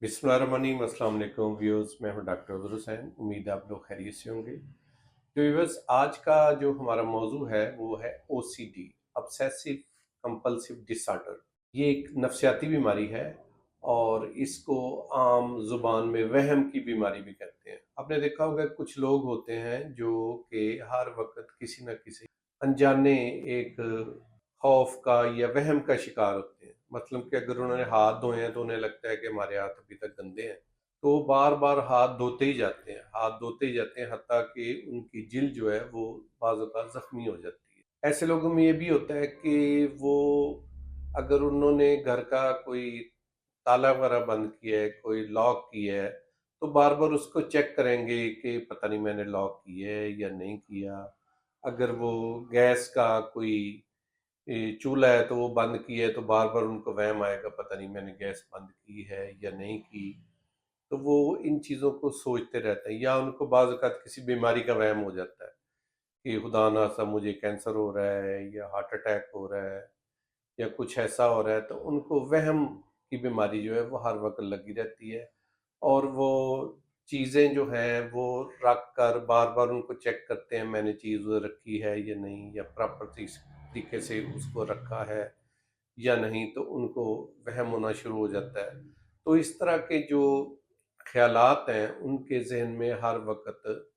बिस्मिल्लाहिर्रहमानिर्रहीम। अस्सलाम वालेकुम व्यूअर्स, मैं हूं डॉक्टर अज़हर हुसैन। उम्मीद है आप लोग खैरियत से होंगे। तो व्यूअर्स, आज का जो हमारा मौजू है वो है ओसीडी, ऑब्सेसिव कंपल्सिव डिसऑर्डर। ये एक नफसियाती बीमारी है और इसको आम जुबान में वहम की बीमारी भी कहते हैं। आपने देखा होगा कुछ लोग होते हैं जो कि हर वक्त किसी न किसी अनजाने एक खौफ का या वहम का शिकार होते हैं। मतलब कि अगर उन्होंने हाथ धोए हैं तो उन्हें लगता है कि हमारे हाथ अभी तक गंदे हैं, तो बार बार हाथ धोते ही जाते हैं, हाथ धोते ही जाते हैं, हत्ता कि उनकी जिल्द जो है वो बाज़ औक़ात ज़ख्मी हो जाती है। ऐसे लोगों में ये भी होता है कि वो अगर उन्होंने घर का कोई ताला वगैरह बंद किया है, कोई लॉक किया है, तो बार बार उसको चेक करेंगे कि पता नहीं मैंने लॉक किया है या नहीं किया। अगर वो गैस का कोई चूल्हा है तो वो बंद किया है, तो बार बार उनको वहम आएगा पता नहीं मैंने गैस बंद की है या नहीं की। तो वो इन चीज़ों को सोचते रहते हैं, या उनको बाज़ औक़ात किसी बीमारी का वहम हो जाता है कि खुदा ना ख़ास्ता मुझे कैंसर हो रहा है या हार्ट अटैक हो रहा है या कुछ ऐसा हो रहा है। तो उनको वहम की बीमारी जो है वो हर वक्त लगी रहती है, और वो चीज़ें जो हैं वो रख कर बार बार उनको चेक करते हैं मैंने चीज़ रखी है या नहीं, या प्रॉपर तरीके से उसको रखा है या नहीं। तो उनको वहम होना शुरू हो जाता है। तो इस तरह के जो ख्यालात हैं उनके जहन में हर वक्त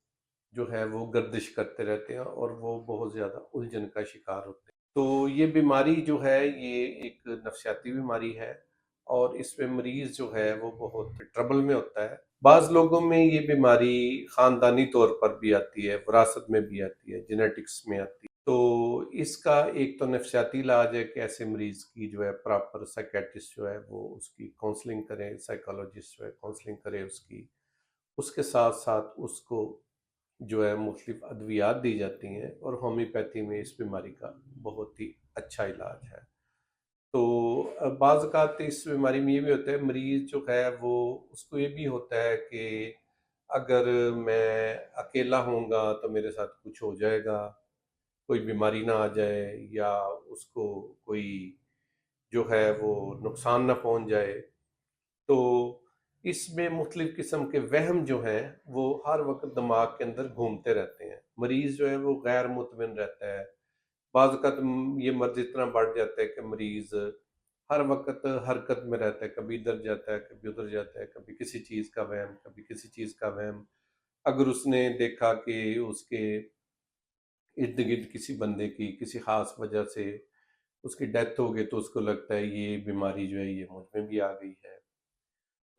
जो है वो गर्दिश करते रहते हैं और वो बहुत ज़्यादा उलझन का शिकार होते हैं। तो ये बीमारी जो है ये एक नफसियाती बीमारी है, और इसमें मरीज़ जो है वो बहुत ट्रबल में होता है। बाज़ लोगों में ये बीमारी ख़ानदानी तौर पर भी आती है, विरासत में भी आती है, जेनेटिक्स में आती है। तो इसका एक तो नफसियाती इलाज है कि ऐसे मरीज़ की जो है प्रॉपर साइकियाट्रिस्ट जो है वो उसकी काउंसलिंग करे, साइकोलॉजिस्ट जो है काउंसलिंग करे उसकी। उसके साथ-साथ उसको जो है मुख्तलिफ अद्वियात दी जाती हैं, और होम्योपैथी में इस बीमारी का बहुत ही अच्छा इलाज है। तो बाज़ औक़ात इस बीमारी में ये भी होता है मरीज़ जो है वो उसको ये भी होता है कि अगर मैं अकेला होऊँगा तो मेरे साथ कुछ हो जाएगा, कोई बीमारी ना आ जाए या उसको कोई जो है वो नुकसान ना पहुँच जाए। तो इसमें मुख्तलिफ़ किस्म के वहम जो हैं वो हर वक़्त दिमाग के अंदर घूमते रहते हैं। मरीज़ जो है वो गैर मुतमिन रहता है। बाज़ औक़ात ये मर्ज़ इतना बढ़ जाता है कि मरीज़ हर वक़्त हरकत में रहता है, कभी इधर जाता है, कभी उधर जाता है, कभी किसी चीज़ का वहम, कभी किसी चीज़ का वहम। अगर उसने देखा कि उसके इर्द-गिर्द किसी बंदे की किसी ख़ास वजह से उसकी डेथ हो गई, तो उसको लगता है ये बीमारी जो है ये मुझ में भी आ गई है।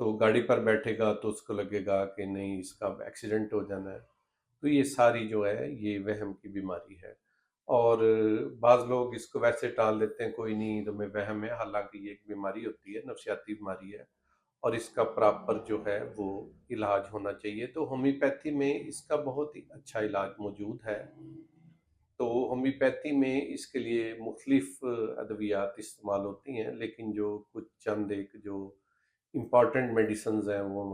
तो गाड़ी पर बैठेगा तो उसको लगेगा कि नहीं इसका अब एक्सीडेंट हो जाना है। तो ये सारी जो है ये वहम की बीमारी है, और बाज़ लोग इसको वैसे टाल देते हैं, कोई नहीं तुम्हें वहम है, हालाँकि ये एक बीमारी होती है, नफ़सियाती बीमारी है, और इसका प्रॉपर जो है वो इलाज होना चाहिए। तो होम्योपैथी में इसका बहुत ही अच्छा इलाज मौजूद है। तो होम्योपैथी में इसके लिए मुख्तलिफ़ अद्वियात इस्तेमाल होती हैं, लेकिन जो कुछ चंद एक जो इम्पॉर्टेंट मेडिसिन्स हैं वो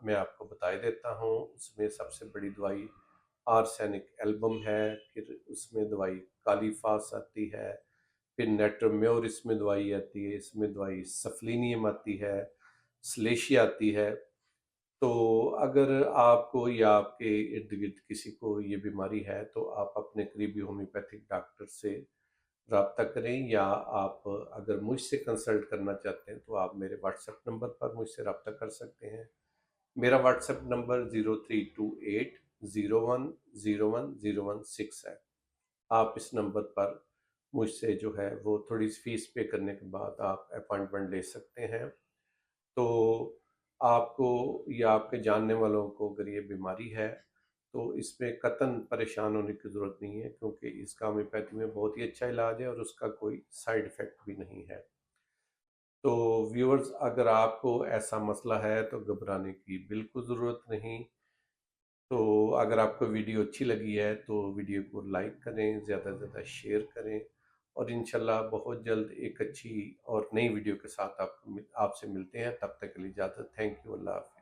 मैं आपको बता ही देता हूँ। उसमें सबसे बड़ी दवाई आर्सेनिक एल्बम है, फिर उसमें दवाई कालीफास आती है, फिर नेट्रोम्योर इसमें दवाई आती है, इसमें दवाई सफलीनियम आती है, सलेशिया आती है। तो अगर आपको या आपके इर्द-गिर्द किसी को ये बीमारी है तो आप अपने करीबी होम्योपैथिक डॉक्टर से राब्ता करें, या आप अगर मुझसे कंसल्ट करना चाहते हैं तो आप मेरे व्हाट्सएप नंबर पर मुझसे राब्ता कर सकते हैं। मेरा व्हाट्सएप नंबर 032801010116 है। आप इस नंबर पर मुझसे जो है वो थोड़ी-सी फ़ीस पे करने के बाद आप अपॉइंटमेंट ले सकते हैं। तो आपको या आपके जानने वालों को अगर ये बीमारी है तो इसमें कतई परेशान होने की ज़रूरत नहीं है, क्योंकि इसका होम्योपैथी में बहुत ही अच्छा इलाज है और उसका कोई साइड इफ़ेक्ट भी नहीं है। तो व्यूअर्स, अगर आपको ऐसा मसला है तो घबराने की बिल्कुल ज़रूरत नहीं। तो अगर आपको वीडियो अच्छी लगी है तो वीडियो को लाइक करें, ज़्यादा से ज़्यादा शेयर करें, और इंशाल्लाह बहुत जल्द एक अच्छी और नई वीडियो के साथ आपसे मिलते हैं। तब तक के लिए इजाज़त। Thank you. अल्लाह हाफ़िज़।